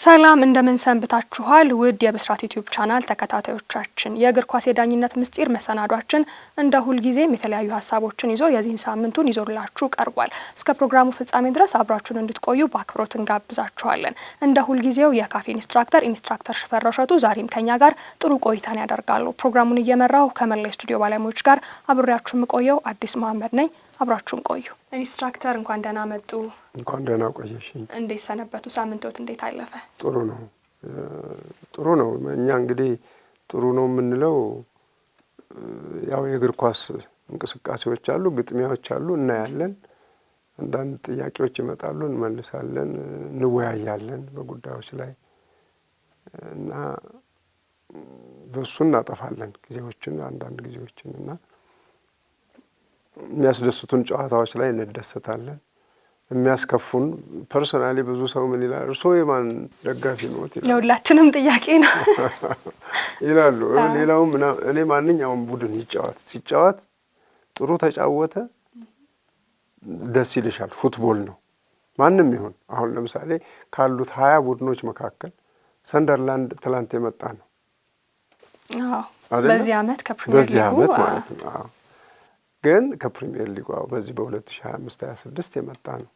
ሰላም እንደምን ሰንብታችኋል ውድ የብስራት ዩቲዩብ ቻናል ተከታታዮቻችን የእግር ኳስ የዳኝነት ምስጢር መሰናዷችን እንደ ሁል ጊዜም የተለያዩ ሀሳቦችን ይዞ የዚህን ሳምንቱን ይዞላችሁ ቀርቧል። እስከ ፕሮግራሙ ፍጻሜ ድረስ አብራችሁን እንድትቆዩ በአክብሮት እንጋብዛችኋለን። እንደ ሁል ጊዜው የካፌ ኢንስትራክተር ሽፈራው እሸቱ ዛሬም ከኛ ጋር ጥሩ ቆይታን ያደርጋሉ። ፕሮግራሙን እየመራው ከመላ ስቱዲዮ ባለሙያዎች ጋር አብሬያችሁ የምቆየው አዲስ መሐመድ ነኝ። አብራችሁን ቆዩ። ኢንስትራክተር እንኳን ደህና መጡ። እንኳን ደህና ቆየሽኝ። እንዴት ሰነበቱ? ሳምንቶት እንዴት አለፈ? ጥሩ ነው። እኛ እንግዲህ ጥሩ ነው የምንለው ያው የእግር ኳስ እንቅስቃሴዎች አሉ፣ ግጥሚያዎች አሉ፣ እናያለን። አንዳንድ ጥያቄዎች ይመጣሉ፣ እንመልሳለን፣ እንወያያለን በጉዳዮች ላይ እና በሱ እናጠፋለን ጊዜዎችን አንዳንድ ጊዜዎችን እና የሚያስደስቱን ጨዋታዎች ላይ እንደሰታለን። የሚያስከፉን ፐርሰናሊ ብዙ ሰው ምን ይላል? እርሶ የማን ደጋፊ ነዎት? የሁላችንም ጥያቄ ነው ይላሉ። ሌላው እኔ ማንኛውም ቡድን ሲጫወት ጥሩ ተጫወተ ደስ ይልሻል። ፉትቦል ነው ማንም ይሁን። አሁን ለምሳሌ ካሉት 20 ቡድኖች መካከል ሰንደርላንድ ትላንት የመጣ ነው። በዚህ አመት ከፕሪሚየር ሊጉ ማለት ነው። ግን ከፕሪሚየር ሊጉ በዚህ በ2025-26 የመጣ ነው።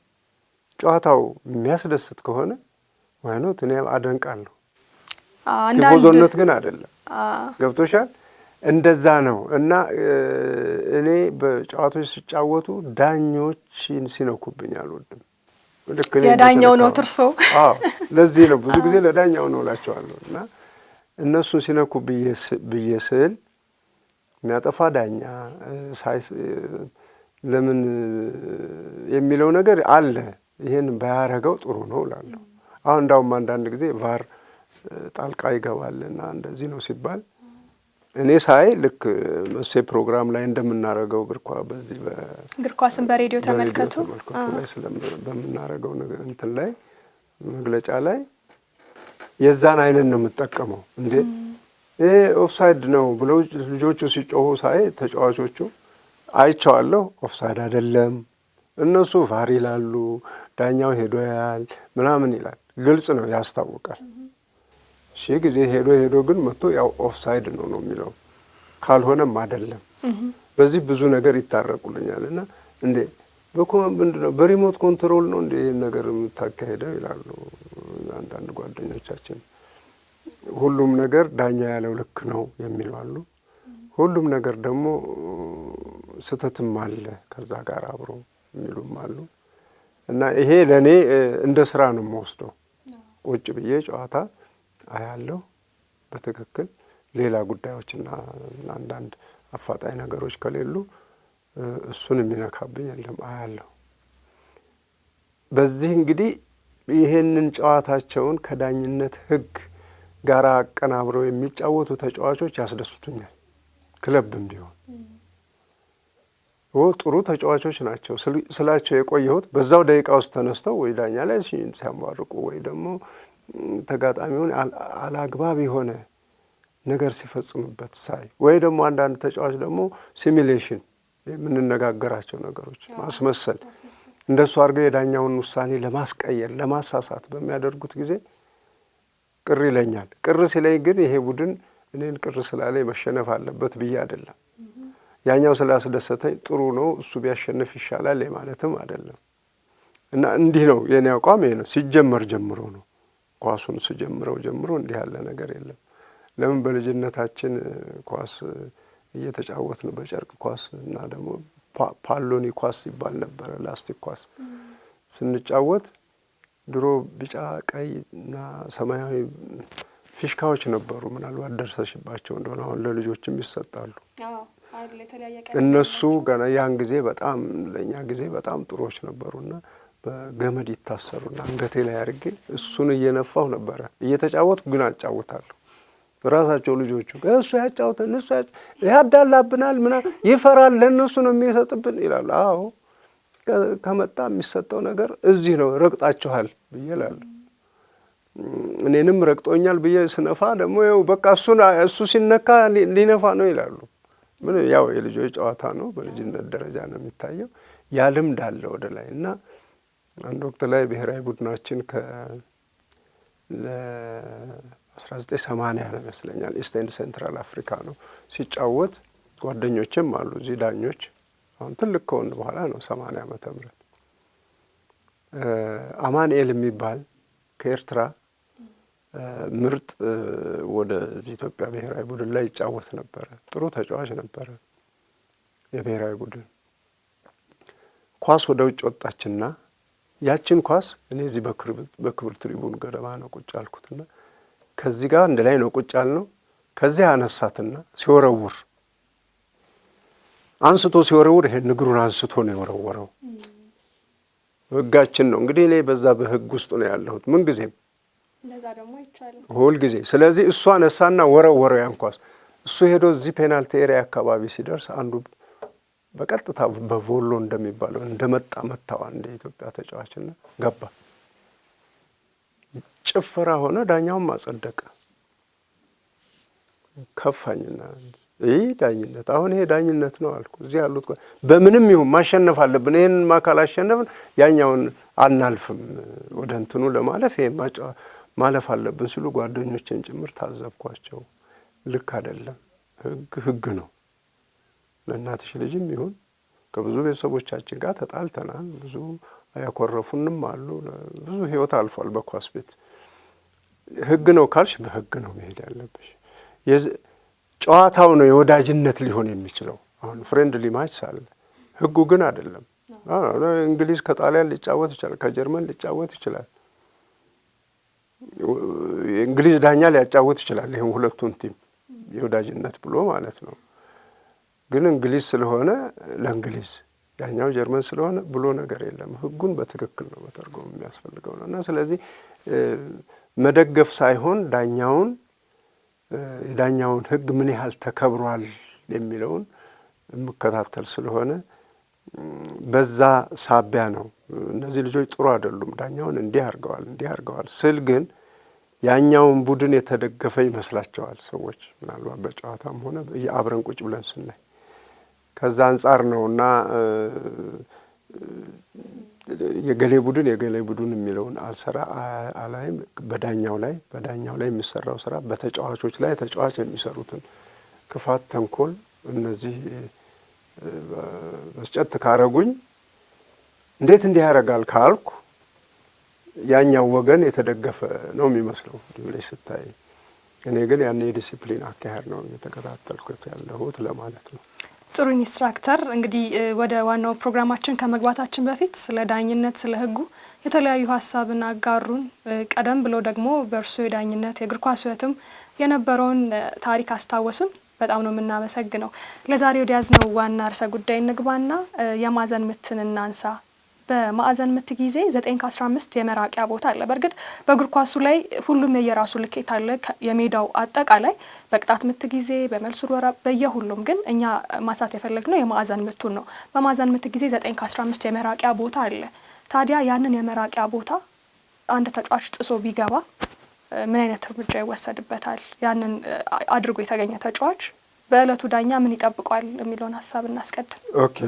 ጨዋታው የሚያስደስት ከሆነ ማለት እኔ አደንቃለሁ። ቲፎዞነት ግን አይደለም። ገብቶሻል? እንደዛ ነው። እና እኔ በጨዋታዎች ሲጫወቱ ዳኞችን ሲነኩብኝ አልወድም። ልክ የዳኛው ነው ትርሶ? ለዚህ ነው ብዙ ጊዜ ለዳኛው ነው እላቸዋለሁ። እና እነሱን ሲነኩ ብዬ ስል የሚያጠፋ ዳኛ ለምን የሚለው ነገር አለ። ይሄን ባያረገው ጥሩ ነው እላለሁ። አሁን እንዳውም አንዳንድ ጊዜ ቫር ጣልቃ ይገባልና እንደዚህ ነው ሲባል እኔ ሳይ ልክ መሴ ፕሮግራም ላይ እንደምናረገው እግር ኳስን በሬዲዮ ተመልከቱ ላይ በምናረገው ነገር እንትን ላይ መግለጫ ላይ የዛን አይነት ነው የምጠቀመው። እንዴ ይሄ ኦፍሳይድ ነው ብለው ልጆቹ ሲጮሁ ሳይ ተጫዋቾቹ አይቻለሁ። ኦፍሳይድ አይደለም እነሱ ቫር ይላሉ፣ ዳኛው ሄዶ ያያል ምናምን ይላል። ግልጽ ነው ያስታውቃል። ጊዜ ሄዶ ግን መጥቶ ያው ኦፍሳይድ ነው የሚለው ካልሆነም አይደለም። በዚህ ብዙ ነገር ይታረቁልኛልና እንዴ ምንድነው በሪሞት ኮንትሮል ነው እንዴ ይሄን ነገር የምታካሄደው ይላሉ አንዳንድ ጓደኞቻችን። ሁሉም ነገር ዳኛ ያለው ልክ ነው የሚሉ አሉ። ሁሉም ነገር ደግሞ ስተትም አለ ከዛ ጋር አብሮ የሚሉም አሉ። እና ይሄ ለኔ እንደ ስራ ነው የምወስደው። ቁጭ ብዬ ጨዋታ አያለሁ በትክክል ሌላ ጉዳዮችና አንዳንድ አፋጣኝ ነገሮች ከሌሉ እሱን የሚነካብኝ የለም አያለሁ። በዚህ እንግዲህ ይሄንን ጨዋታቸውን ከዳኝነት ህግ ጋር አቀናብረው የሚጫወቱ ተጫዋቾች ያስደስቱኛል። ክለብም ቢሆን ጥሩ ተጫዋቾች ናቸው ስላቸው የቆየሁት በዛው ደቂቃ ውስጥ ተነስተው ወይ ዳኛ ላይ ሲያማርቁ ወይ ደግሞ ተጋጣሚውን አላግባብ የሆነ ነገር ሲፈጽምበት ሳይ ወይ ደግሞ አንዳንድ ተጫዋች ደግሞ ሲሚሌሽን የምንነጋገራቸው ነገሮች ማስመሰል እንደሱ አድርገው የዳኛውን ውሳኔ ለማስቀየር ለማሳሳት በሚያደርጉት ጊዜ ቅር ይለኛል። ቅር ሲለኝ ግን ይሄ ቡድን እኔን ቅር ስላለኝ መሸነፍ አለበት ብዬ አይደለም። ያኛው ስላስደሰተኝ ጥሩ ነው እሱ ቢያሸንፍ ይሻላል ማለትም አይደለም። እና እንዲህ ነው የኔ አቋም። ይሄ ነው ሲጀመር ጀምሮ ነው ኳሱን ጀምሮ እንዲህ ያለ ነገር የለም። ለምን በልጅነታችን ኳስ እየተጫወትን በጨርቅ ኳስ እና ደግሞ ፓሎኒ ኳስ ይባል ነበር ላስቲክ ኳስ ስንጫወት ድሮ ቢጫ ቀይ እና ሰማያዊ ፊሽካዎች ነበሩ። ምናልባት ደርሰሽባቸው እንደሆነ አሁን ለልጆችም ይሰጣሉ። እነሱ ገና ያን ጊዜ በጣም ለኛ ጊዜ በጣም ጥሩዎች ነበሩና በገመድ ይታሰሩና አንገቴ ላይ አድርጌ እሱን እየነፋው ነበረ እየተጫወትኩ ግን አጫውታለሁ። ራሳቸው ልጆቹ እሱ ያጫውተን እሱ ያዳላብናል ምናምን ይፈራል ለነሱ ነው የሚሰጥብን ይላል። አዎ ከመጣ የሚሰጠው ነገር እዚህ ነው ረግጣችኋል ብዬ እላለሁ። እኔንም ረግጦኛል ብዬ ስነፋ ደግሞ ያው በቃ እሱ ሲነካ ሊነፋ ነው ይላሉ። ምን ያው የልጆች ጨዋታ ነው በልጅነት ደረጃ ነው የሚታየው። ያልም ዳለ ወደ ላይ እና አንድ ወቅት ላይ ብሔራዊ ቡድናችን ለ1980 ይመስለኛል ኢስት ኤንድ ሴንትራል አፍሪካ ነው ሲጫወት ጓደኞችም አሉ እዚህ ዳኞች አሁን ትልቅ ከሆነ በኋላ ነው 80 ዓመተ ምህረት አማኑኤል የሚባል ከኤርትራ ምርጥ ወደ ኢትዮጵያ ብሔራዊ ቡድን ላይ ይጫወት ነበር። ጥሩ ተጫዋች ነበር። የብሔራዊ ቡድን ኳስ ወደ ውጭ ወጣችና ያችን ኳስ እኔ እዚህ በክብር ትሪቡን ገደማ ነው ቁጭ አልኩትና ከዚህ ጋር እንደ ላይ ነው ቁጭ አልነው። ከዚህ አነሳትና ሲወረውር አንስቶ ሲወረውር ይሄን እግሩን አንስቶ ነው የወረወረው። ህጋችን ነው እንግዲህ እኔ በዛ በህግ ውስጥ ነው ያለሁት ምን ጊዜም እንደዛ ደግሞ ይቻላል ሁል ጊዜ። ስለዚህ እሷ አነሳና ወረወረው ያን ኳስ። እሱ ሄዶ እዚህ ፔናልቲ ኤሪያ አካባቢ ሲደርስ አንዱ በቀጥታ በቮሎ እንደሚባለው እንደመጣ መታው አንድ የኢትዮጵያ ተጫዋችና ገባ። ጭፈራ ሆነ። ዳኛውም አጸደቀ። ከፋኝና ይሄ ዳኝነት አሁን ይሄ ዳኝነት ነው አልኩ። እዚህ ያሉት በምንም ይሁን ማሸነፍ አለብን። ይሄን ማካል አሸነፍን ያኛውን አናልፍም ወደ እንትኑ ለማለፍ ይሄ ማለፍ አለብን ሲሉ ጓደኞችን ጭምር ታዘብኳቸው። ልክ አይደለም። ህግ ነው። ለእናትሽ ልጅም ይሁን ከብዙ ቤተሰቦቻችን ጋር ተጣልተናል። ብዙ ያኮረፉንም አሉ። ብዙ ህይወት አልፏል በኳስ ቤት። ህግ ነው ካልሽ በህግ ነው መሄድ ያለብሽ። ጨዋታው ነው የወዳጅነት ሊሆን የሚችለው። አሁን ፍሬንድሊ ማች ሳለ ህጉ ግን አይደለም። እንግሊዝ ከጣሊያን ሊጫወት ይችላል፣ ከጀርመን ሊጫወት ይችላል። የእንግሊዝ ዳኛ ሊያጫወት ይችላል። ይሄን ሁለቱን ቲም የወዳጅነት ብሎ ማለት ነው። ግን እንግሊዝ ስለሆነ ለእንግሊዝ ያኛው ጀርመን ስለሆነ ብሎ ነገር የለም። ህጉን በትክክል ነው መተርጎም የሚያስፈልገው ነው። እና ስለዚህ መደገፍ ሳይሆን ዳኛውን የዳኛውን ህግ ምን ያህል ተከብሯል የሚለውን መከታተል ስለሆነ በዛ ሳቢያ ነው እነዚህ ልጆች ጥሩ አይደሉም ዳኛውን እንዲህ አድርገዋል ስል ግን ያኛውን ቡድን የተደገፈ ይመስላቸዋል ሰዎች ምናልባት በጨዋታም ሆነ አብረን ቁጭ ብለን ስናይ ከዛ አንፃር ነውና የገሌ ቡድን የሚለውን አልሰራ አላይም። በዳኛው ላይ የሚሰራው ስራ በተጫዋቾች ላይ ተጫዋች የሚሰሩትን ክፋት፣ ተንኮል እነዚህ በስጨት ካረጉኝ እንዴት እንዲህ ያደርጋል ካልኩ ያኛው ወገን የተደገፈ ነው የሚመስለው ብለሽ ስታይ። እኔ ግን ያን የዲሲፕሊን አካሄድ ነው የተከታተልኩት ያለሁት ለማለት ነው። ጥሩ ኢንስትራክተር፣ እንግዲህ ወደ ዋናው ፕሮግራማችን ከመግባታችን በፊት ስለ ዳኝነት ስለ ህጉ የተለያዩ ሀሳብና አጋሩን። ቀደም ብሎ ደግሞ በእርሱ የዳኝነት የእግር ኳስ ህይወትም የነበረውን ታሪክ አስታወሱን። በጣም ነው የምናመሰግነው። ለዛሬ ወደ ያዝነው ዋና ርዕሰ ጉዳይ እንግባና የማዕዘን ምትን እናንሳ። በማዕዘን ምት ጊዜ 9 ከ15 የመራቂያ ቦታ አለ። በእርግጥ በእግር ኳሱ ላይ ሁሉም የየራሱ ልኬት አለ። የሜዳው አጠቃላይ በቅጣት ምት ጊዜ በመልስ ወራ በየሁሉም ግን እኛ ማሳት የፈለግነው የማዕዘን ምቱን ነው። በማዕዘን ምት ጊዜ 9 ከ15 የመራቂያ ቦታ አለ። ታዲያ ያንን የመራቂያ ቦታ አንድ ተጫዋች ጥሶ ቢገባ ምን አይነት እርምጃ ይወሰድበታል? ያንን አድርጎ የተገኘ ተጫዋች በእለቱ ዳኛ ምን ይጠብቀዋል የሚለውን ሀሳብ እናስቀድም። ኦኬ፣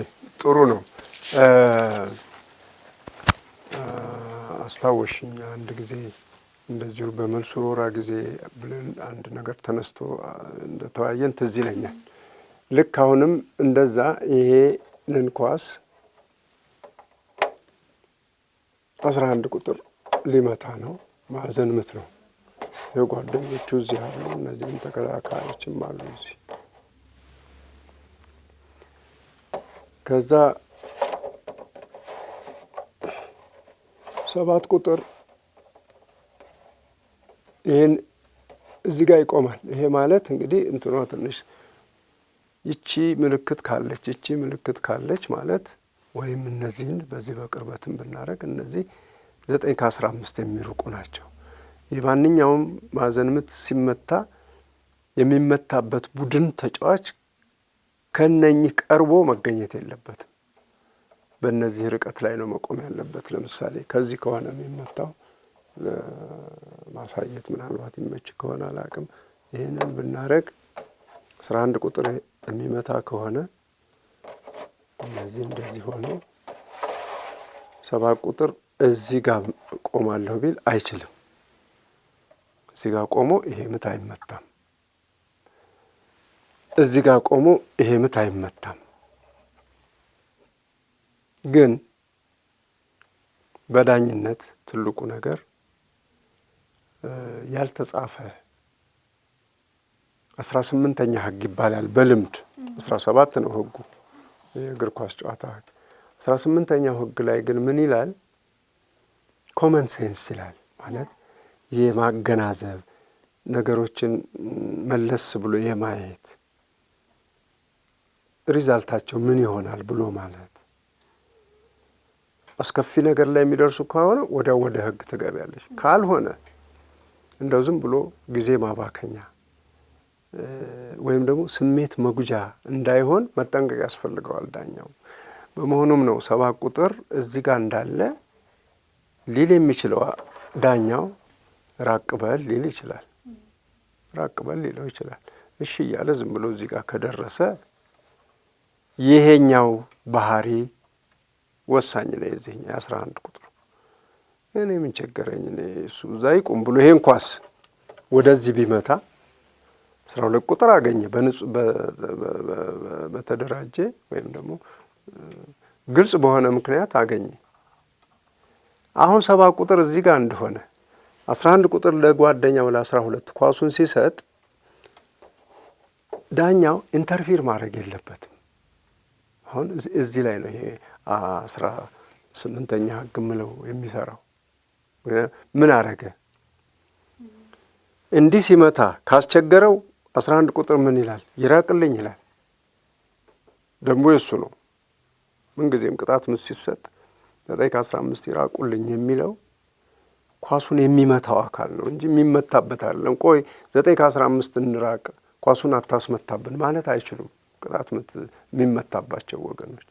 ጥሩ ነው። አስታወሽኝ አንድ ጊዜ እንደዚሁ በመልስ ወራ ጊዜ ብለን አንድ ነገር ተነስቶ እንደተወያየን ትዝ ይለኛል። ልክ አሁንም እንደዛ ይሄንን ኳስ 11 ቁጥር ሊመታ ነው። ማዕዘን ምት ነው። የጓደኞቹ እዚህ አሉ፣ እነዚህም ተከላካዮችም አሉ እዚህ። ከዛ 7 ቁጥር ይሄን እዚህ ጋር ይቆማል። ይሄ ማለት እንግዲህ እንትኗ ትንሽ ይቺ ምልክት ካለች ማለት ወይም እነዚህን በዚህ በቅርበትም ብናረግ እነዚህ 9 ከ15 የሚርቁ ናቸው። የማንኛውም ማዕዘን ምት ሲመታ የሚመታበት ቡድን ተጫዋች ከነኚህ ቀርቦ መገኘት የለበትም። በእነዚህ ርቀት ላይ ነው መቆም ያለበት። ለምሳሌ ከዚህ ከሆነ የሚመታው ማሳየት ምናልባት ይመች ከሆነ አላቅም። ይህንን ብናረግ 11 ቁጥር የሚመታ ከሆነ እነዚህ እንደዚህ ሆነው 7 ቁጥር እዚህ ጋር ቆማለሁ ቢል አይችልም። እዚህ ጋር ቆሞ ይሄ ምት አይመታም፣ እዚህ ጋር ቆሞ ይሄ ምት አይመታም። ግን በዳኝነት ትልቁ ነገር ያልተጻፈ 18ኛ ህግ ይባላል። በልምድ 17 ነው ህጉ የእግር ኳስ ጨዋታ ህግ። 18ኛው ህግ ላይ ግን ምን ይላል? ኮመን ሴንስ ይላል። ማለት የማገናዘብ ነገሮችን መለስ ብሎ የማየት ሪዛልታቸው ምን ይሆናል ብሎ ማለት። አስከፊ ነገር ላይ የሚደርሱ ከሆነ ወደ ህግ ትገቢያለሽ። ካልሆነ እንደው ዝም ብሎ ጊዜ ማባከኛ ወይም ደግሞ ስሜት መጉጃ እንዳይሆን መጠንቀቅ ያስፈልገዋል ዳኛው። በመሆኑም ነው 7 ቁጥር እዚህ ጋር እንዳለ ሊል የሚችለው ዳኛው ራቅ በል ሊል ይችላል። ራቅ በል ሊለው ይችላል። እሺ እያለ ዝም ብሎ እዚህ ጋር ከደረሰ ይሄኛው ባህሪ ወሳኝ ነው። የዚህኛው 11 ቁጥር እኔ ምን ቸገረኝ እኔ እሱ እዛ ይቁም ብሎ ይሄን ኳስ ወደዚህ ቢመታ 12 ቁጥር አገኘ በተደራጀ ወይም ደግሞ ግልጽ በሆነ ምክንያት አገኘ። አሁን 7 ቁጥር እዚህ ጋር እንደሆነ 11 ቁጥር ለጓደኛው ለ12 ኳሱን ሲሰጥ ዳኛው ኢንተርፊር ማድረግ የለበትም። አሁን እዚህ ላይ ነው ይሄ 18ኛ ህግ ምለው የሚሰራው። ምን አረገ? እንዲህ ሲመታ ካስቸገረው 11 ቁጥር ምን ይላል? ይራቅልኝ ይላል። ደግሞ የሱ ነው። ምንጊዜም ቅጣት ምት ሲሰጥ 9 ከ15 ይራቁልኝ የሚለው ኳሱን የሚመታው አካል ነው እንጂ የሚመታበት አይደለም። ቆይ 9 ከ15 እንራቅ ኳሱን አታስመታብን ማለት አይችሉም ቅጣት ምት የሚመታባቸው ወገኖች።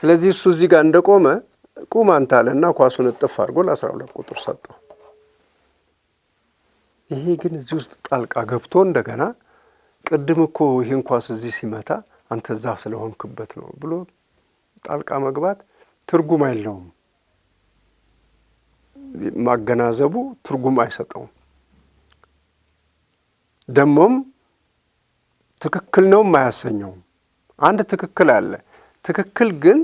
ስለዚህ እሱ እዚህ ጋር እንደቆመ ቁም አንተ አለና ኳሱን እጥፍ አድርጎ ለ12 ቁጥር ሰጠው። ይሄ ግን እዚህ ውስጥ ጣልቃ ገብቶ እንደገና ቅድም እኮ ይህን ኳስ እዚህ ሲመታ አንተ እዛ ስለሆንክበት ነው ብሎ ጣልቃ መግባት ትርጉም አይለውም። ማገናዘቡ ትርጉም አይሰጠውም። ደሞም ትክክል ነው አያሰኘውም። አንድ ትክክል አለ። ትክክል ግን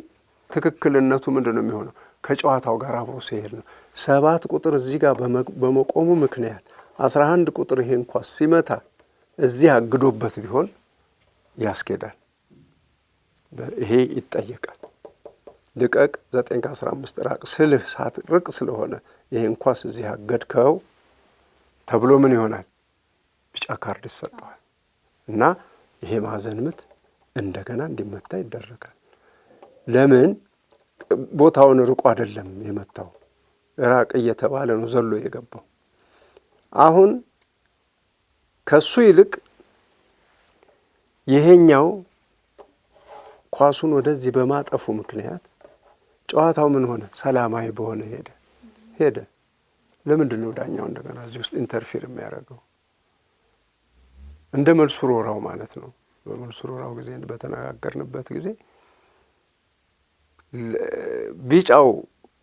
ትክክልነቱ ምንድን ነው የሚሆነው? ከጨዋታው ጋር አብሮ ሲሄድ ነው። 7 ቁጥር እዚህ ጋር በመቆሙ ምክንያት 11 ቁጥር ይሄን ኳስ ሲመታ እዚህ አግዶበት ቢሆን ያስኬዳል። ይሄ ይጠየቃል። ልቀቅ 9 ከ15 ራቅ ስልህ ሳትርቅ ስለሆነ ይሄን ኳስ እዚህ አገድከው ተብሎ ምን ይሆናል? ቢጫ ካርድ ይሰጠዋል እና ይሄ ማዕዘን ምት እንደገና እንዲመታ ይደረጋል። ለምን? ቦታውን ርቆ አይደለም የመታው፣ ራቅ እየተባለ ነው ዘሎ የገባው። አሁን ከሱ ይልቅ ይሄኛው ኳሱን ወደዚህ በማጠፉ ምክንያት ጨዋታው ምን ሆነ? ሰላማዊ በሆነ ሄደ። ለምንድን ነው ዳኛው እንደገና እዚህ ውስጥ ኢንተርፌር የሚያደርገው? እንደ መልሱ ሮራው ማለት ነው። በመልሱ ሮራው ጊዜ በተነጋገርንበት ጊዜ ቢጫው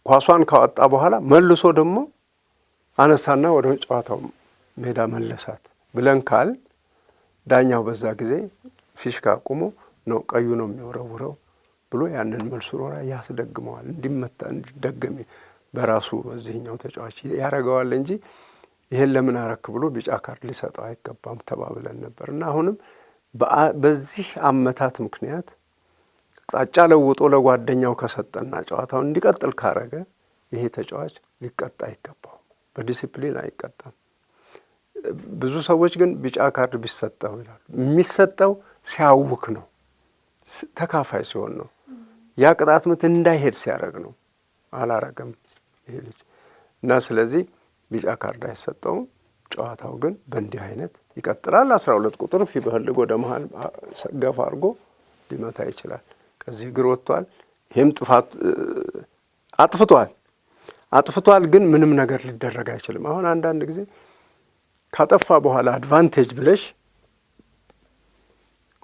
ኳሷን ካወጣ በኋላ መልሶ ደግሞ አነሳና ወደ ጨዋታው ሜዳ መለሳት ብለን ካል ዳኛው በዛ ጊዜ ፊሽካ አቁሞ ነው ቀዩ ነው የሚወረውረው ብሎ ያንን መልሱ ሮራ ያስደግመዋል። እንዲመታ እንዲደገም በራሱ በዚህኛው ተጫዋች ያደርገዋል እንጂ ይሄን ለምን አረክ ብሎ ቢጫ ካርድ ሊሰጠው አይገባም ተባብለን ነበር። እና አሁንም በዚህ አመታት ምክንያት ጣጫ ለውጦ ለጓደኛው ከሰጠና ጨዋታው እንዲቀጥል ካረገ ይሄ ተጫዋች ሊቀጣ አይገባው፣ በዲሲፕሊን አይቀጣም። ብዙ ሰዎች ግን ቢጫ ካርድ ቢሰጠው ይላሉ። የሚሰጠው ሲያውክ ነው፣ ተካፋይ ሲሆን ነው። ያ ቅጣት ምት እንዳይሄድ ሲያደርግ ነው። አላረገም ይሄ ልጅ እና ስለዚህ ቢጫ ካርድ አይሰጠውም። ጨዋታው ግን በእንዲህ አይነት ይቀጥላል። 12 ቁጥር ቢፈልግ ወደ መሃል ገፋ አድርጎ ሊመታ ይችላል። ከዚህ እግር ወጥቷል። ይሄም ጥፋት አጥፍቷል፣ ግን ምንም ነገር ሊደረግ አይችልም። አሁን አንዳንድ ጊዜ ካጠፋ በኋላ አድቫንቴጅ ብለሽ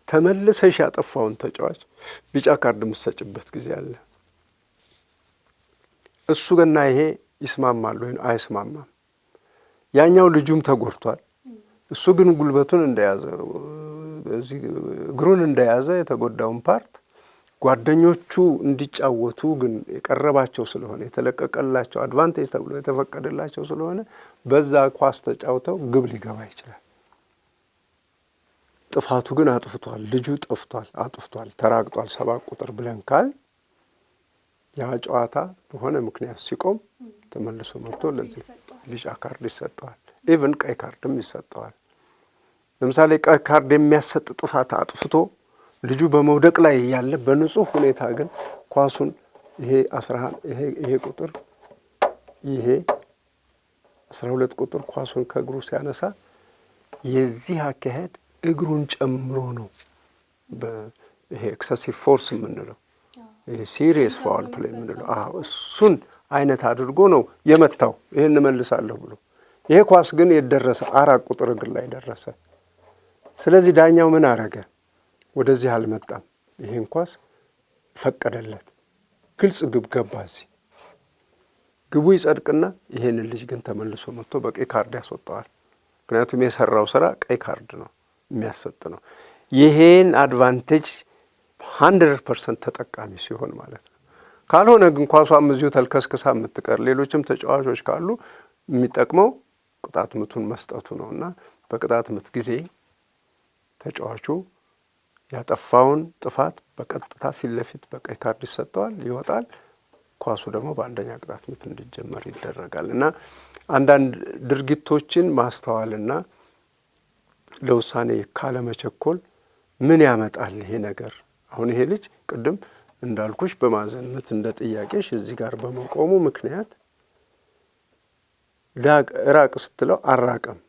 ተመልሰሽ ያጠፋውን ተጫዋች ቢጫ ካርድ የምትሰጭበት ጊዜ አለ። እሱ ገና ይሄ ይስማማል ወይ አይስማማም? ያኛው ልጁም ተጎድቷል። እሱ ግን ጉልበቱን እንደያዘ እዚህ እግሩን እንደያዘ የተጎዳውን ፓርት ጓደኞቹ እንዲጫወቱ ግን የቀረባቸው ስለሆነ የተለቀቀላቸው አድቫንቴጅ ተብሎ የተፈቀደላቸው ስለሆነ በዛ ኳስ ተጫውተው ግብ ሊገባ ይችላል። ጥፋቱ ግን አጥፍቷል፣ ልጁ አጥፍቷል፣ ተራግጧል 7 ቁጥር ብለን ካል ያ ጨዋታ በሆነ ምክንያት ሲቆም ተመልሶ መጥቶ ለዚህ ቢጫ ካርድ ይሰጠዋል። ኢቭን ቀይ ካርድም ይሰጠዋል። ለምሳሌ ቀይ ካርድ የሚያሰጥ ጥፋት አጥፍቶ ልጁ በመውደቅ ላይ ያለ በንጹህ ሁኔታ ግን ኳሱን ይሄ ቁጥር ይሄ 12 ቁጥር ኳሱን ከእግሩ ሲያነሳ የዚህ አካሄድ እግሩን ጨምሮ ነው ይሄ ኤክሰሲቭ ፎርስ የምንለው ይሄ ሲሪየስ ፋውል ፕሌይ የምንለው እሱን አይነት አድርጎ ነው የመታው። ይሄን እመልሳለሁ ብሎ ይሄ ኳስ ግን የደረሰ 4 ቁጥር እግር ላይ ደረሰ። ስለዚህ ዳኛው ምን አረገ? ወደዚህ አልመጣም። ይሄን ኳስ ፈቀደለት። ግልጽ ግብ ገባ። እዚህ ግቡ ይጸድቅና ይሄንን ልጅ ግን ተመልሶ መጥቶ በቀይ ካርድ ያስወጣዋል። ምክንያቱም የሰራው ስራ ቀይ ካርድ ነው የሚያሰጥ ነው። ይሄን አድቫንቴጅ 100% ተጠቃሚ ሲሆን ማለት ነው። ካልሆነ ግን ኳሷም እዚሁ ተልከስክሳ የምትቀር ሌሎችም ተጫዋቾች ካሉ የሚጠቅመው ቅጣት ምቱን መስጠቱ ነውና በቅጣት ምት ጊዜ ተጫዋቹ ያጠፋውን ጥፋት በቀጥታ ፊት ለፊት በቀይ ካርድ ይሰጠዋል፣ ይወጣል። ኳሱ ደግሞ በአንደኛ ቅጣት ምት እንዲጀመር ይደረጋል እና አንዳንድ ድርጊቶችን ማስተዋልና ለውሳኔ ካለመቸኮል ምን ያመጣል ይሄ ነገር? አሁን ይሄ ልጅ ቅድም እንዳልኩሽ በማዕዘን ምት እንደ ጥያቄሽ እዚህ ጋር በመቆሙ ምክንያት ራቅ ስትለው አራቀም።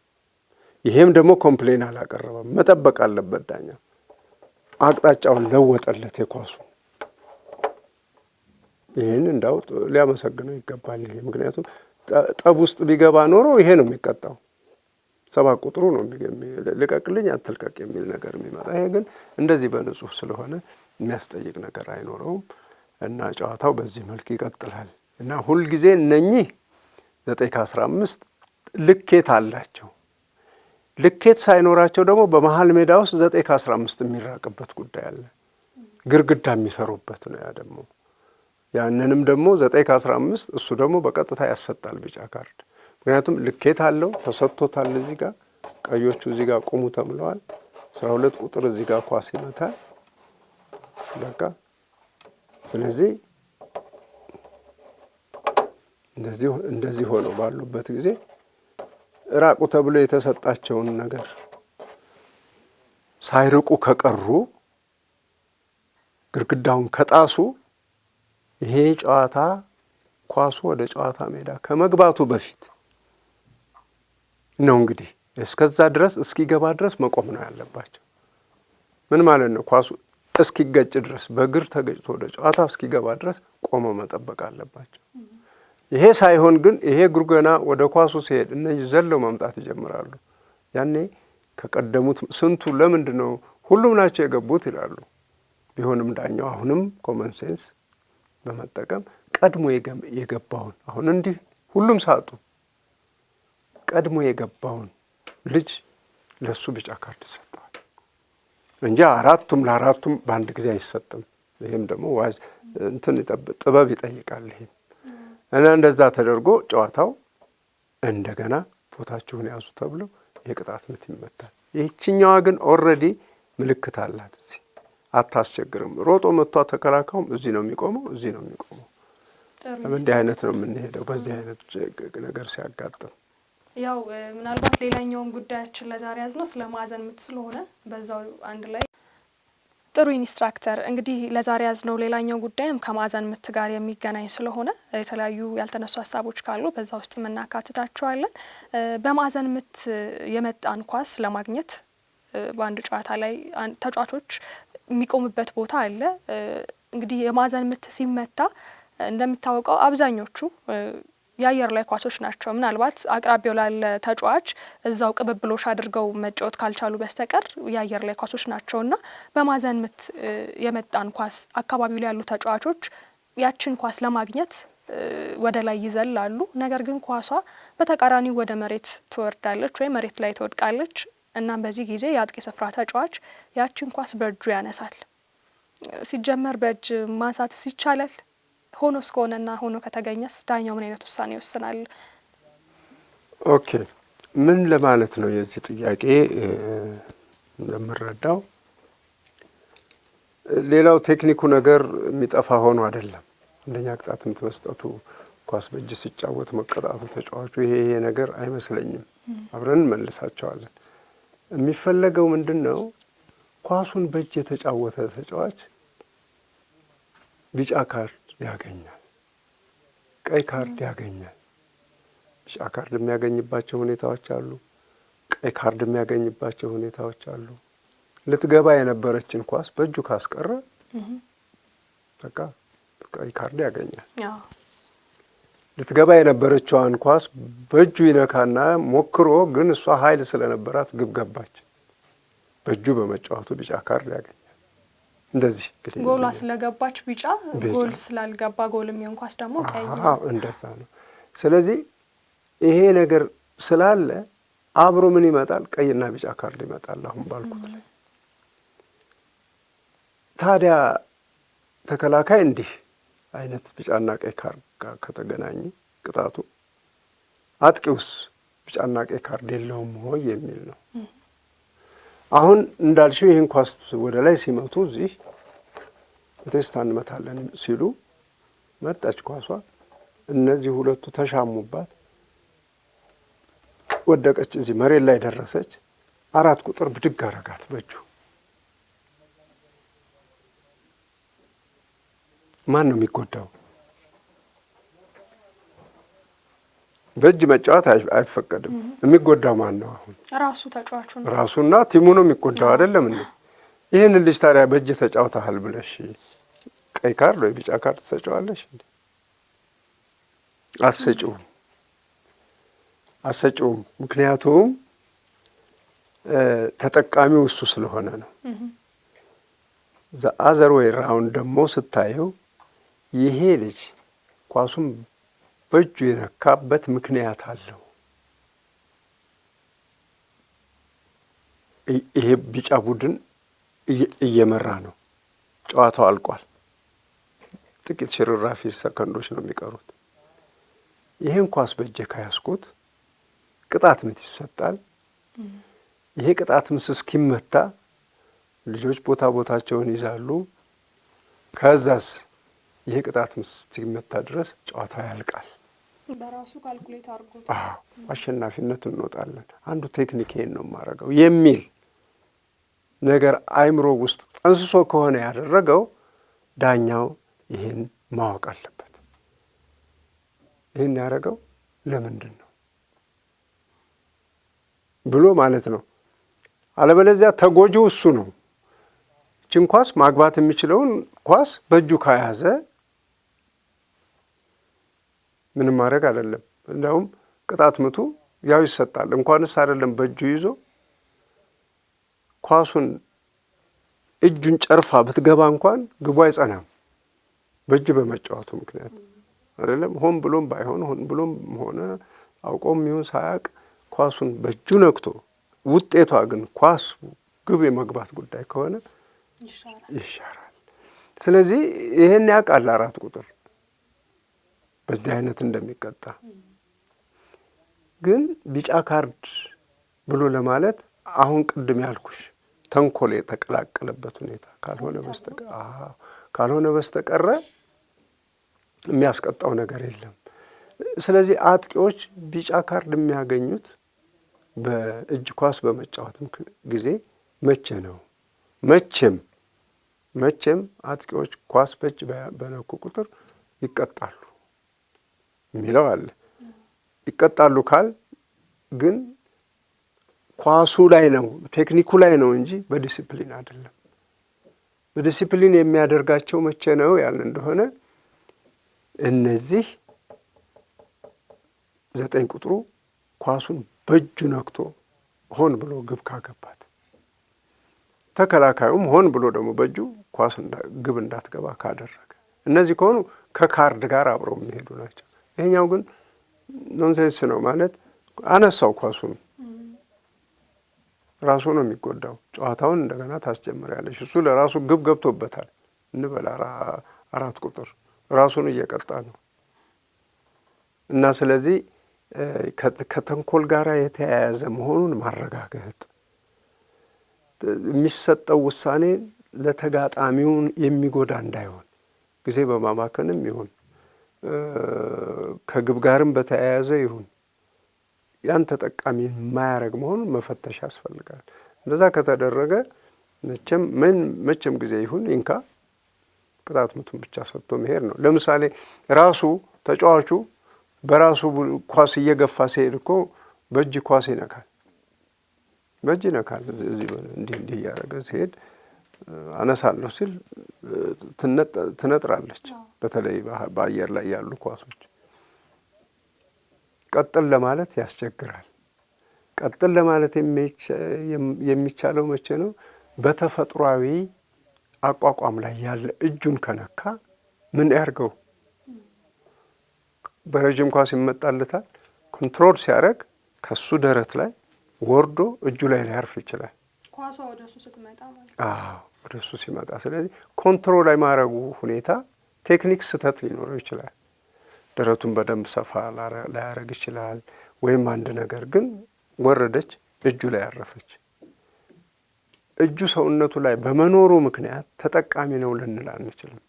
ይሄም ደግሞ ኮምፕሌን አላቀረበም። መጠበቅ አለበት ዳኛ። አቅጣጫውን ለወጠለት የኳሱ። ይሄን እንዳው ሊያመሰግነው ይገባል። ይሄ ምክንያቱም ጠብ ውስጥ ቢገባ ኖሮ ይሄ ነው የሚቀጣው። 7 ቁጥሩ ነው ልቀቅልኝ አትልቀቅ የሚል ነገር የሚመጣ። ይሄ ግን እንደዚህ በንጹህ ስለሆነ የሚያስጠይቅ ነገር አይኖረውም እና ጨዋታው በዚህ መልክ ይቀጥላል እና ሁልጊዜ እነኚህ 9-15 ልኬት አላቸው። ልኬት ሳይኖራቸው ደግሞ በመሀል ሜዳ ውስጥ 9-15 የሚራቅበት ጉዳይ አለ። ግርግዳ የሚሰሩበት ነው። ያ ደግሞ ያንንም ደግሞ 9-15 እሱ ደግሞ በቀጥታ ያሰጣል ቢጫ ካርድ። ምክንያቱም ልኬት አለው፣ ተሰጥቶታል። እዚህ ጋር ቀዮቹ እዚህ ጋር ቁሙ ተብለዋል። 12 ቁጥር እዚህ ጋር ኳስ ይመታል። በቃ ስለዚህ እንደዚህ ሆነው ባሉበት ጊዜ ራቁ ተብሎ የተሰጣቸውን ነገር ሳይርቁ ከቀሩ ግርግዳውን ከጣሱ ይሄ ጨዋታ ኳሱ ወደ ጨዋታ ሜዳ ከመግባቱ በፊት ነው እንግዲህ እስከዛ ድረስ እስኪገባ ድረስ መቆም ነው ያለባቸው። ምን ማለት ነው? ኳሱ እስኪገጭ ድረስ በእግር ተገጭቶ ወደ ጨዋታ እስኪገባ ድረስ ቆመው መጠበቅ አለባቸው። ይሄ ሳይሆን ግን ይሄ እግሩ ገና ወደ ኳሱ ሲሄድ እነዚህ ዘለው መምጣት ይጀምራሉ። ያኔ ከቀደሙት ስንቱ ለምንድን ነው ሁሉም ናቸው የገቡት ይላሉ። ቢሆንም ዳኛው አሁንም ኮመን ሴንስ በመጠቀም ቀድሞ የገባውን አሁን እንዲህ ሁሉም ሳጡ ቀድሞ የገባውን ልጅ ለሱ ቢጫ ካርድ ይሰጠዋል እንጂ ለአራቱም በአንድ ጊዜ አይሰጥም። ይሄም ደግሞ ዋዝ እንትን ጥበብ ይጠይቃል። ይሄም እና እንደዛ ተደርጎ ጨዋታው እንደገና ቦታችሁን ያዙ ተብሎ የቅጣት ምት ይመታል። ይህችኛዋ ግን ኦልሬዲ ምልክት አላት። እዚህ አታስቸግርም። ሮጦ መጥቷ ተከላካዩም እዚህ ነው የሚቆመው፣ እዚህ ነው የሚቆመው። እንዲህ አይነት ነው የምንሄደው በዚህ አይነት ነገር ሲያጋጥም። ያው ምናልባት ሌላኛውን ጉዳያችን ለዛሬ ያዝነው ስለ ማዕዘን ምት ስለሆነ በዛው አንድ ላይ ጥሩ ኢንስትራክተር እንግዲህ ለዛሬ ያዝነው ሌላኛው ጉዳይም ከማዕዘን ምት ጋር የሚገናኝ ስለሆነ የተለያዩ ያልተነሱ ሀሳቦች ካሉ በዛ ውስጥ እናካትታቸዋለን። በማዕዘን ምት የመጣን ኳስ ለማግኘት በአንድ ጨዋታ ላይ ተጫዋቾች የሚቆሙበት ቦታ አለ። እንግዲህ የማዕዘን ምት ሲመታ እንደሚታወቀው አብዛኞቹ የአየር ላይ ኳሶች ናቸው። ምናልባት አቅራቢያው ላለ ተጫዋች እዛው ቅብብሎሽ አድርገው መጫወት ካልቻሉ በስተቀር የአየር ላይ ኳሶች ናቸውና በማዕዘን ምት የመጣን ኳስ አካባቢው ላይ ያሉ ተጫዋቾች ያችን ኳስ ለማግኘት ወደ ላይ ይዘላሉ። ነገር ግን ኳሷ በተቃራኒው ወደ መሬት ትወርዳለች ወይም መሬት ላይ ትወድቃለች። እናም በዚህ ጊዜ የአጥቂ ስፍራ ተጫዋች ያችን ኳስ በእጁ ያነሳል። ሲጀመር በእጅ ማንሳትስ ይቻላል? ሆኖ እስከሆነና ሆኖ ከተገኘስ ዳኛው ምን አይነት ውሳኔ ይወስናል? ኦኬ፣ ምን ለማለት ነው የዚህ ጥያቄ እንደምረዳው፣ ሌላው ቴክኒኩ ነገር የሚጠፋ ሆኖ አይደለም። አንደኛ ቅጣት ምት መስጠቱ፣ ኳስ በእጅ ሲጫወት መቀጣቱ ተጫዋቹ ይሄ ነገር አይመስለኝም። አብረን እንመልሳቸዋለን። የሚፈለገው ምንድን ነው? ኳሱን በእጅ የተጫወተ ተጫዋች ቢጫ ካርድ ያገኛል፣ ቀይ ካርድ ያገኛል። ቢጫ ካርድ የሚያገኝባቸው ሁኔታዎች አሉ፣ ቀይ ካርድ የሚያገኝባቸው ሁኔታዎች አሉ። ልትገባ የነበረችን ኳስ በእጁ ካስቀረ በቃ ቀይ ካርድ ያገኛል። ልትገባ የነበረችዋን ኳስ በእጁ ይነካና ሞክሮ ግን እሷ ኃይል ስለነበራት ግብ ገባች፣ በእጁ በመጫወቱ ቢጫ ካርድ ያገኛል። እንደዚህ ጎሏ ስለገባች ቢጫ፣ ጎል ስላልገባ ጎል የሚሆን ኳስ ደግሞ ቀይ። እንደዛ ነው። ስለዚህ ይሄ ነገር ስላለ አብሮ ምን ይመጣል? ቀይና ቢጫ ካርድ ይመጣል። አሁን ባልኩት ላይ ታዲያ ተከላካይ እንዲህ አይነት ቢጫና ቀይ ካርድ ጋር ከተገናኘ ቅጣቱ አጥቂውስ ቢጫና ቀይ ካርድ የለውም ሆይ የሚል ነው። አሁን እንዳልሽው ይህን ኳስ ወደ ላይ ሲመቱ እዚህ በቴስታ እንመታለን ሲሉ መጣች ኳሷ፣ እነዚህ ሁለቱ ተሻሙባት፣ ወደቀች፣ እዚህ መሬት ላይ ደረሰች። 4 ቁጥር ብድግ አረጋት በእጁ። ማን ነው የሚጎዳው? በእጅ መጫወት አይፈቀድም። የሚጎዳው ማን ነው? አሁን ራሱ ተጫዋቹ ነው። ራሱና ቲሙ ነው የሚጎዳው አይደለም እንዴ? ይህን ልጅ ታዲያ በእጅ ተጫውተሃል ብለሽ ቀይ ካርድ ወይ ቢጫ ካርድ ተጫዋለሽ እንዴ? አሰጪውም። ምክንያቱም ተጠቃሚው እሱ ስለሆነ ነው። ዘአዘር ወይ ራውንድ ደግሞ ስታየው ይሄ ልጅ ኳሱም በእጁ የነካበት ምክንያት አለው። ይሄ ቢጫ ቡድን እየመራ ነው። ጨዋታው አልቋል። ጥቂት ሽርራፊ ሰከንዶች ነው የሚቀሩት። ይሄን ኳስ በእጄ ከያዝኩት ቅጣት ምት ይሰጣል። ይሄ ቅጣት ምት እስኪመታ ልጆች ቦታቸውን ይዛሉ። ከዛስ ይሄ ቅጣት ምት እስኪመታ ድረስ ጨዋታው ያልቃል። በራሱ ካልኩሌት አድርጎ አሸናፊነት እንወጣለን። አንዱ ቴክኒክ ይሄን ነው የማደርገው የሚል ነገር አይምሮ ውስጥ ጠንስሶ ከሆነ ያደረገው ዳኛው ይሄን ማወቅ አለበት። ይሄን ያደረገው ለምንድን ነው ብሎ ማለት ነው። አለበለዚያ ተጎጂው እሱ ነው። እችን ኳስ ማግባት የሚችለውን ኳስ በእጁ ከያዘ ምንም ማድረግ አይደለም። እንደውም ቅጣት ምቱ ያው ይሰጣል። እንኳንስ አይደለም በእጁ ይዞ ኳሱን እጁን ጨርፋ ብትገባ እንኳን ግቡ አይጸናም። በእጅ በመጫወቱ ምክንያት አይደለም። ሆን ብሎም ባይሆን ሆን ብሎም ሆነ አውቆም ይሁን ሳያቅ ኳሱን በእጁ ነክቶ ውጤቷ ግን ኳስ ግብ የመግባት ጉዳይ ከሆነ ይሻራል። ስለዚህ ይሄን ያውቃል 4 ቁጥር በዚህ አይነት እንደሚቀጣ። ግን ቢጫ ካርድ ብሎ ለማለት አሁን ቅድም ያልኩሽ ተንኮል የተቀላቀለበት ሁኔታ ካልሆነ በስተቀረ የሚያስቀጣው ነገር የለም። ስለዚህ አጥቂዎች ቢጫ ካርድ የሚያገኙት በእጅ ኳስ በመጫወት ጊዜ መቼ ነው? መቼም አጥቂዎች ኳስ በእጅ በነኩ ቁጥር ይቀጣሉ የሚለው አለ። ይቀጣሉ ካል ግን ኳሱ ላይ ነው ቴክኒኩ ላይ ነው እንጂ በዲሲፕሊን አይደለም። በዲሲፕሊን የሚያደርጋቸው መቼ ነው ያልን እንደሆነ እነዚህ 9 ቁጥሩ ኳሱን በእጁ ነክቶ ሆን ብሎ ግብ ካገባት፣ ተከላካዩም ሆን ብሎ ደግሞ በእጁ ኳስ ግብ እንዳትገባ ካደረገ፣ እነዚህ ከሆኑ ከካርድ ጋር አብረው የሚሄዱ ናቸው። ይሄኛው ግን ኖንሴንስ ነው ማለት አነሳው ኳሱን ራሱ ነው የሚጎዳው። ጨዋታውን እንደገና ታስጀምሪያለሽ። እሱ ለራሱ ግብ ገብቶበታል እንበል 4 ቁጥር ራሱን እየቀጣ ነው እና ስለዚህ ከተንኮል ጋር የተያያዘ መሆኑን ማረጋገጥ የሚሰጠው ውሳኔ ለተጋጣሚውን የሚጎዳ እንዳይሆን ጊዜ በማባከንም ይሁን ከግብ ጋርም በተያያዘ ይሁን ያን ተጠቃሚ የማያረግ መሆኑን መፈተሽ ያስፈልጋል። እንደዛ ከተደረገ መቼም ጊዜ ይሁን እንካ ቅጣት ምቱን ብቻ ሰጥቶ መሄድ ነው። ለምሳሌ ራሱ ተጫዋቹ በራሱ ኳስ እየገፋ ሲሄድ እኮ በእጅ ኳስ ይነካል። በእጅ ይነካል። እዚህ እንዲህ እያደረገ ሲሄድ አነሳለሁ ሲል ትነጥራለች። በተለይ በአየር ላይ ያሉ ኳሶች ቀጥል ለማለት ያስቸግራል። ቀጥል ለማለት የሚቻለው መቼ ነው? በተፈጥሯዊ አቋቋም ላይ ያለ እጁን ከነካ ምን ያርገው? በረጅም ኳስ ይመጣለታል። ኮንትሮል ሲያደርግ ከሱ ደረት ላይ ወርዶ እጁ ላይ ሊያርፍ ይችላል። ኳሷ ወደሱ ስትመጣ ማለት ወደሱ ሲመጣ፣ ስለዚህ ኮንትሮል ላይ ማድረጉ ሁኔታ ቴክኒክ ስህተት ሊኖረው ይችላል። ደረቱን በደንብ ሰፋ ላያረግ ይችላል። ወይም አንድ ነገር ግን ወረደች፣ እጁ ላይ ያረፈች። እጁ ሰውነቱ ላይ በመኖሩ ምክንያት ተጠቃሚ ነው ልንል አንችልም።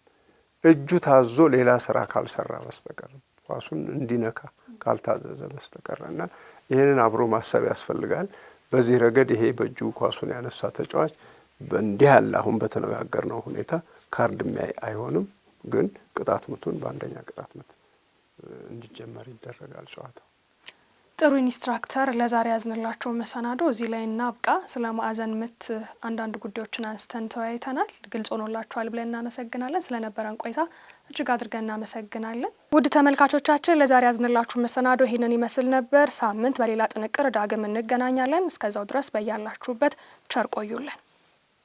እጁ ታዞ ሌላ ስራ ካልሰራ በስተቀር ኳሱን እንዲነካ ካልታዘዘ በስተቀር እና ይህንን አብሮ ማሰብ ያስፈልጋል። በዚህ ረገድ ይሄ በእጁ ኳሱን ያነሳ ተጫዋች እንዲህ ያለ አሁን በተነጋገርነው ሁኔታ ካርድ የሚያይ አይሆንም። ግን ቅጣት ምቱን በአንደኛ ቅጣት ምት እንዲጀመር ይደረጋል ጨዋታው። ጥሩ ኢንስትራክተር፣ ለዛሬ ያዝንላችሁ መሰናዶ እዚህ ላይ እናብቃ። ስለ ማዕዘን ምት አንዳንድ ጉዳዮችን አንስተን ተወያይተናል። ግልጽ ሆኖላችኋል ብለን እናመሰግናለን። ስለነበረን ቆይታ እጅግ አድርገን እናመሰግናለን። ውድ ተመልካቾቻችን፣ ለዛሬ ያዝንላችሁ መሰናዶ ይህንን ይመስል ነበር። ሳምንት በሌላ ጥንቅር ዳግም እንገናኛለን። እስከዛው ድረስ በያላችሁበት ቸር ቆዩልን።